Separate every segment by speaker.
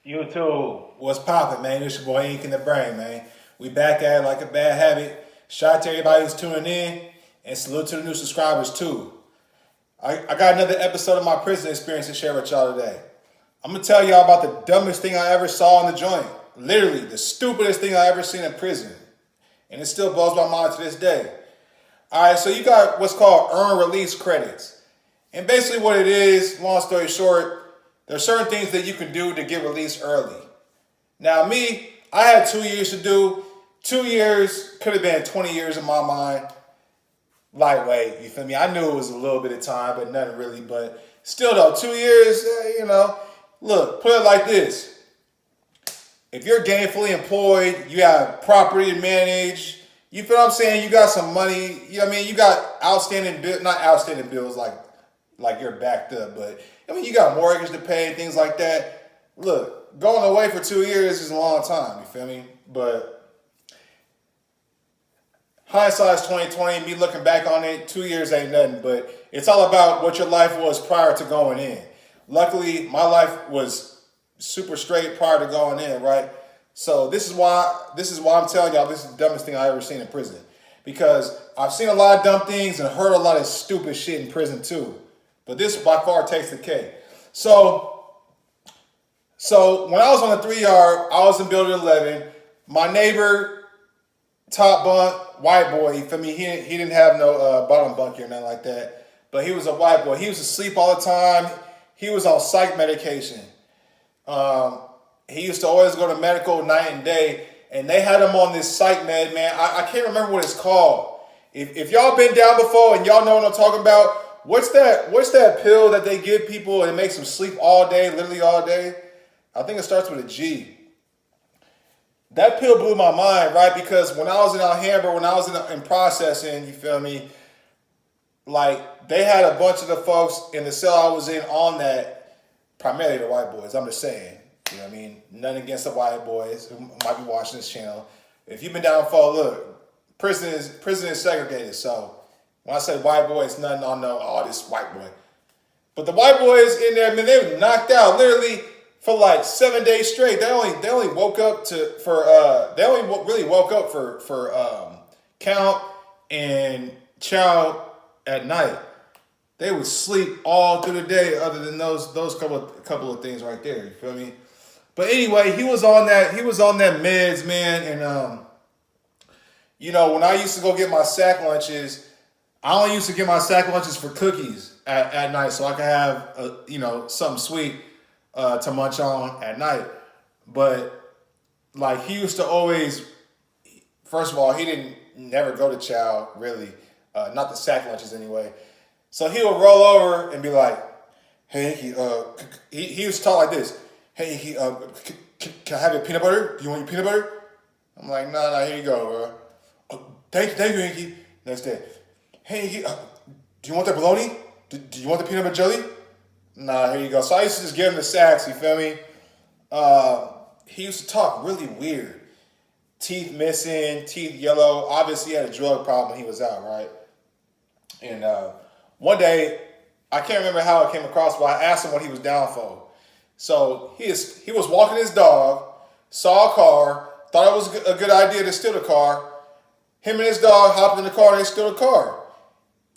Speaker 1: You too.
Speaker 2: What's poppin', man? It's your boy Ink in the Brain, man. We back at it like a bad habit. Shout out to everybody who's tuning in, and salute to the new subscribers too. I got another episode of my prison experience to share with y'all today. I'm gonna tell y'all about the dumbest thing I ever saw in the joint. Literally, the stupidest thing I ever seen in prison. And it still blows my mind to this day. Alright, so you got what's called earned release credits. And basically what it is, long story short, there are certain things that you can do to get released early. Now me, I had 2 years to do. 2 years could have been 20 years in my mind. Lightweight, you feel me? I knew it was a little bit of time, but nothing really. But still though, 2 years, look, put it like this. If you're gainfully employed, you have property to manage, you feel what I'm saying? You got some money, you know what I mean? You got outstanding bills, not outstanding bills like you're backed up, but I mean, you got mortgage to pay, things like that. Look, going away for 2 years is a long time, you feel me? But hindsight's 2020. Me looking back on it, 2 years ain't nothing. But it's all about what your life was prior to going in. Luckily, my life was super straight prior to going in, right? So this is why I'm telling y'all this is the dumbest thing I ever seen in prison. Because I've seen a lot of dumb things and heard a lot of stupid shit in prison too. But this by far takes the cake. So when I was on the 3 yard, I was in building 11. My neighbor, top bunk, white boy, you feel me? He didn't have no bottom bunk or nothing like that. But he was a white boy. He was asleep all the time. He was on psych medication. He used to always go to medical night and day. And they had him on this psych med, man. I can't remember what it's called. If y'all been down before and y'all know what I'm talking about, what's that pill that they give people and it makes them sleep all day, literally all day? I think it starts with a G. That pill blew my mind, right? Because when I was in Alhambra, when I was in processing, you feel me? Like, they had a bunch of the folks in the cell I was in on that, primarily the white boys, I'm just saying. You know what I mean? Nothing against the white boys who might be watching this channel. If you've been down for, look, prison is segregated. So when I say white boy, it's nothing on this white boy. But the white boys in there, man, they were knocked out literally for like 7 days straight. They only woke up really woke up for count and chow at night. They would sleep all through the day, other than those couple of things right there. You feel me? But anyway, he was on that meds, man, and when I used to go get my sack lunches, I only used to get my sack lunches for cookies at night, so I could have something sweet to munch on at night. But like, he used to always, first of all, he didn't never go to chow really, not the sack lunches anyway. So he would roll over and be like, "Hey, he used to talk like this. Hey, can I have your peanut butter? Do you want your peanut butter?" I'm like, "No, here you go, bro." Thank you, Inky. Next day, "Hey, Inky, do you want that bologna? Do you want the peanut butter jelly?" "Nah, here you go." So I used to just give him the sacks, you feel me? He used to talk really weird. Teeth missing, teeth yellow. Obviously, he had a drug problem when he was out, right? And one day, I can't remember how it came across, but I asked him what he was down for. So he was walking his dog, saw a car, thought it was a good idea to steal the car. Him and his dog hopped in the car and they stole the car.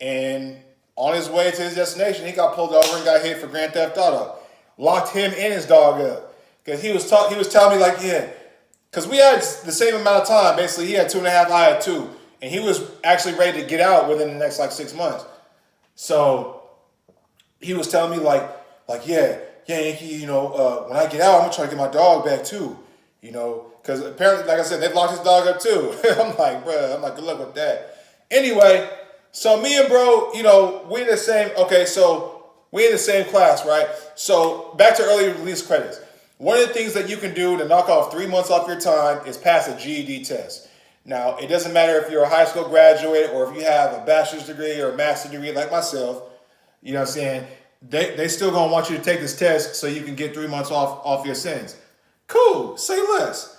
Speaker 2: And on his way to his destination, he got pulled over and got hit for Grand Theft Auto. Locked him and his dog up. Because he was telling me like, yeah, because we had the same amount of time. Basically, he had 2.5, I had 2. And he was actually ready to get out within the next like 6 months. So he was telling me like, yeah, Yankee, when I get out, I'm gonna try to get my dog back too, because apparently, like I said, they've locked his dog up too. I'm like, good luck with that. Anyway, so me and bro, we in the same. Okay, so we in the same class, right? So back to early release credits. One of the things that you can do to knock off 3 months off your time is pass a GED test. Now, it doesn't matter if you're a high school graduate or if you have a bachelor's degree or a master's degree like myself. You know what I'm saying? They still gonna want you to take this test so you can get 3 months off your sentence. Cool, say less.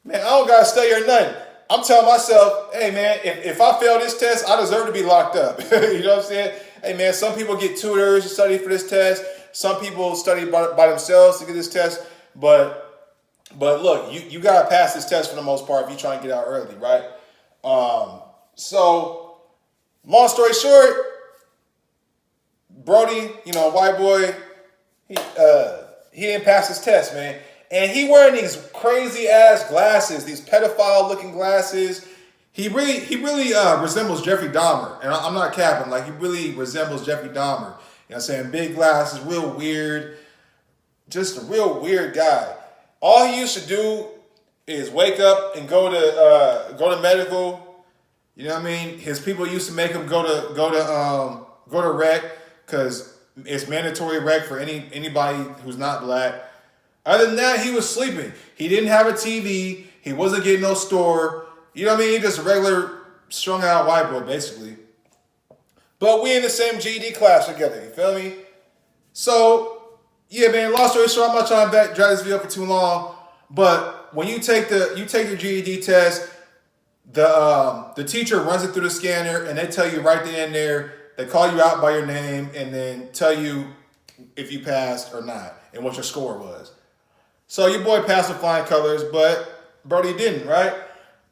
Speaker 2: Man, I don't gotta study or nothing. I'm telling myself, hey man, if I fail this test, I deserve to be locked up. You know what I'm saying? Hey man, some people get tutors to study for this test. Some people study by themselves to get this test. But look, you gotta pass this test for the most part if you're trying to get out early, right? So long story short, Brody, white boy, he he didn't pass his test, man. And he wearing these crazy ass glasses, these pedophile looking glasses. He really resembles Jeffrey Dahmer, and I'm not capping. Like he really resembles Jeffrey Dahmer. You know what I'm saying? Big glasses, real weird, just a real weird guy. All he used to do is wake up and go to medical. You know what I mean? His people used to make him go to rec because it's mandatory rec for anybody who's not black. Other than that, he was sleeping. He didn't have a TV. He wasn't getting no store. You know what I mean? He just a regular strung out white boy, basically. But we in the same GED class together. You feel me? So yeah, man. Long story short, I'm not trying to drag this video for too long. But when you take your GED test, the teacher runs it through the scanner, and they tell you right then and there. They call you out by your name, and then tell you if you passed or not, and what your score was. So your boy passed with flying colors, but Brody didn't, right?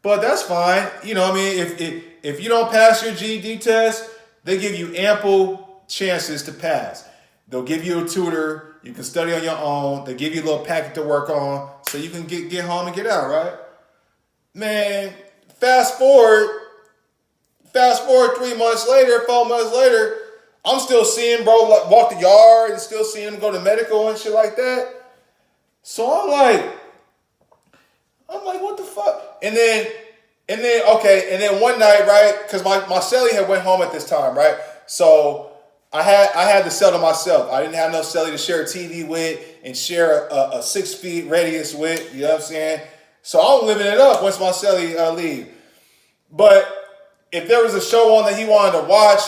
Speaker 2: But that's fine. You know what I mean? If you don't pass your GED test, they give you ample chances to pass. They'll give you a tutor. You can study on your own. They give you a little packet to work on so you can get home and get out, right? Man, fast forward 3 months later, 4 months later, I'm still seeing bro walk the yard and still seeing him go to medical and shit like that. So I'm like, what the fuck? And then one night, right? Because my celly had went home at this time, right? So I had the cell to myself. I didn't have no celly to share a TV with and share a 6 feet radius with. You know what I'm saying? So I'm living it up once my celly leave. But if there was a show on that he wanted to watch,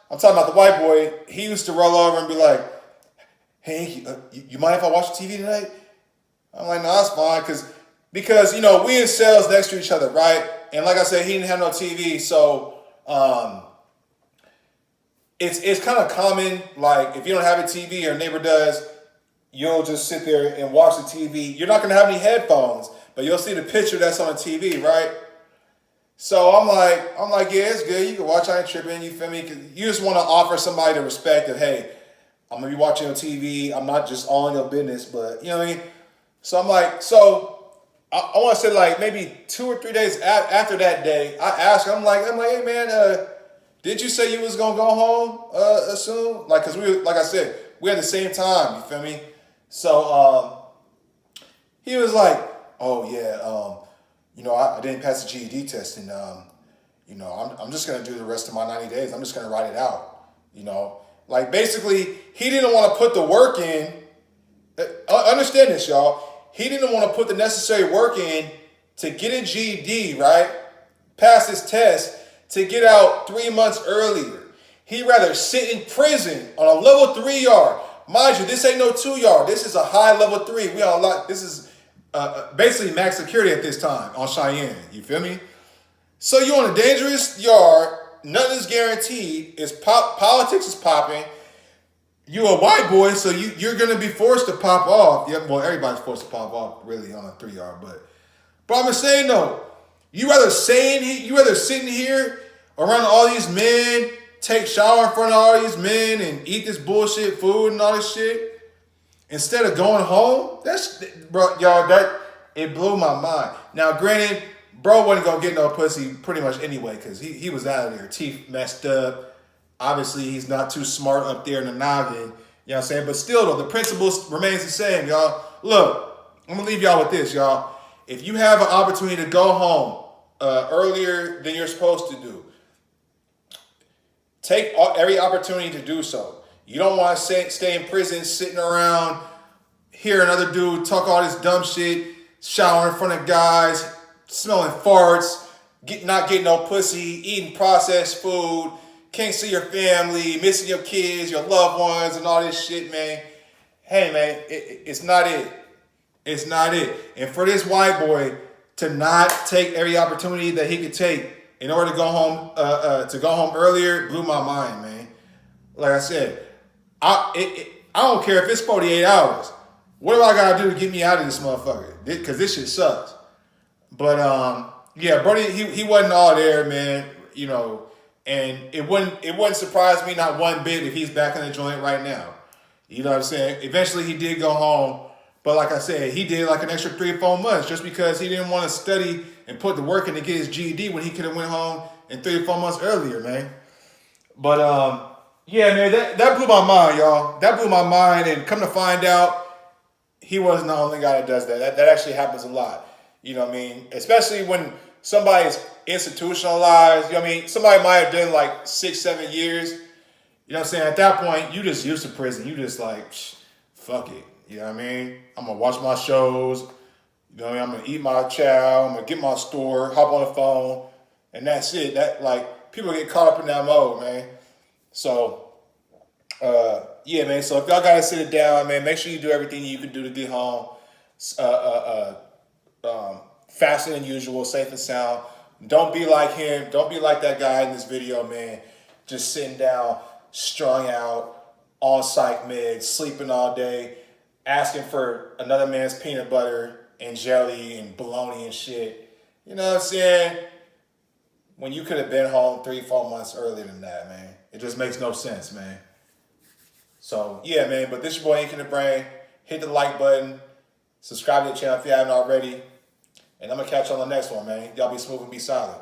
Speaker 2: I'm talking about the white boy, he used to roll over and be like, hey, you mind if I watch TV tonight? I'm like, no, that's fine. Because we in cells next to each other, right? And like I said, he didn't have no TV. So it's kind of common, like if you don't have a TV, your neighbor does, you'll just sit there and watch the TV. You're not going to have any headphones, but you'll see the picture that's on the TV, right? So I'm like, yeah, it's good. You can watch. I ain't tripping. You feel me? 'Cause you just want to offer somebody the respect of, hey, I'm gonna be watching on TV. I'm not just all in your business, but you know what I mean. So I'm like, I want to say like maybe 2 or 3 days after that day, I asked her. I'm like, hey man, did you say you was gonna go home soon? Like, cause like I said, we had the same time. You feel me? So he was like, oh yeah. I didn't pass the GED test, and I'm just gonna do the rest of my 90 days. I'm just gonna write it out. Like basically, he didn't want to put the work in. Understand this, y'all. He didn't want to put the necessary work in to get a GED, right? Pass his test to get out 3 months earlier. He'd rather sit in prison on a level 3 yard. Mind you, this ain't no 2 yard. This is a high level 3. We on lock. This is basically max security at this time on Cheyenne. You feel me? So you're on a dangerous yard. Nothing's guaranteed. Politics is popping. You're a white boy, so you're gonna be forced to pop off. Yeah, well, everybody's forced to pop off really on a 3 yard, but I'm just saying though, you rather sitting here around all these men, take shower in front of all these men, and eat this bullshit food and all this shit. Instead of going home, it blew my mind. Now, granted, bro wasn't gonna get no pussy pretty much anyway, because he was out of there, teeth messed up. Obviously, he's not too smart up there in the noggin. You know what I'm saying? But still, though, the principle remains the same, y'all. Look, I'm gonna leave y'all with this, y'all. If you have an opportunity to go home earlier than you're supposed to do, take every opportunity to do so. You don't want to stay in prison, sitting around, hear another dude talk all this dumb shit, shower in front of guys, smelling farts, not getting no pussy, eating processed food, can't see your family, missing your kids, your loved ones, and all this shit, man. Hey, man, it's not it. It's not it. And for this white boy to not take every opportunity that he could take in order to go home earlier blew my mind, man. Like I said, I don't care if it's 48 hours. What do I gotta do to get me out of this motherfucker? Because this shit sucks. But yeah, Brody, he wasn't all there, man. You know, and it wouldn't surprise me not one bit if he's back in the joint right now. You know what I'm saying? Eventually, he did go home, but like I said, he did like an extra 3 or 4 months just because he didn't want to study and put the work in to get his GED when he could have went home in 3 or 4 months earlier, man. But yeah, man, that blew my mind, y'all. That blew my mind, and come to find out, he wasn't the only guy that does that. That actually happens a lot. You know what I mean? Especially when somebody's institutionalized. You know what I mean? Somebody might have done like 6, 7 years. You know what I'm saying? At that point, you just used to prison. You just like, fuck it. You know what I mean? I'm going to watch my shows. You know what I mean? I'm going to eat my chow. I'm going to get my store, hop on the phone. And that's it. That, like, people get caught up in that mode, man. So, yeah, man. So if y'all got to sit it down, man, make sure you do everything you can do to get home. Faster than usual, safe and sound. Don't be like him. Don't be like that guy in this video, man. Just sitting down, strung out, on psych meds, sleeping all day, asking for another man's peanut butter and jelly and bologna and shit. You know what I'm saying? When you could have been home 3, 4 months earlier than that, man. It just makes no sense, man. So, yeah, man. But this your boy, Ink in the Brain. Hit the like button. Subscribe to the channel if you haven't already. And I'm going to catch you on the next one, man. Y'all be smooth and be solid.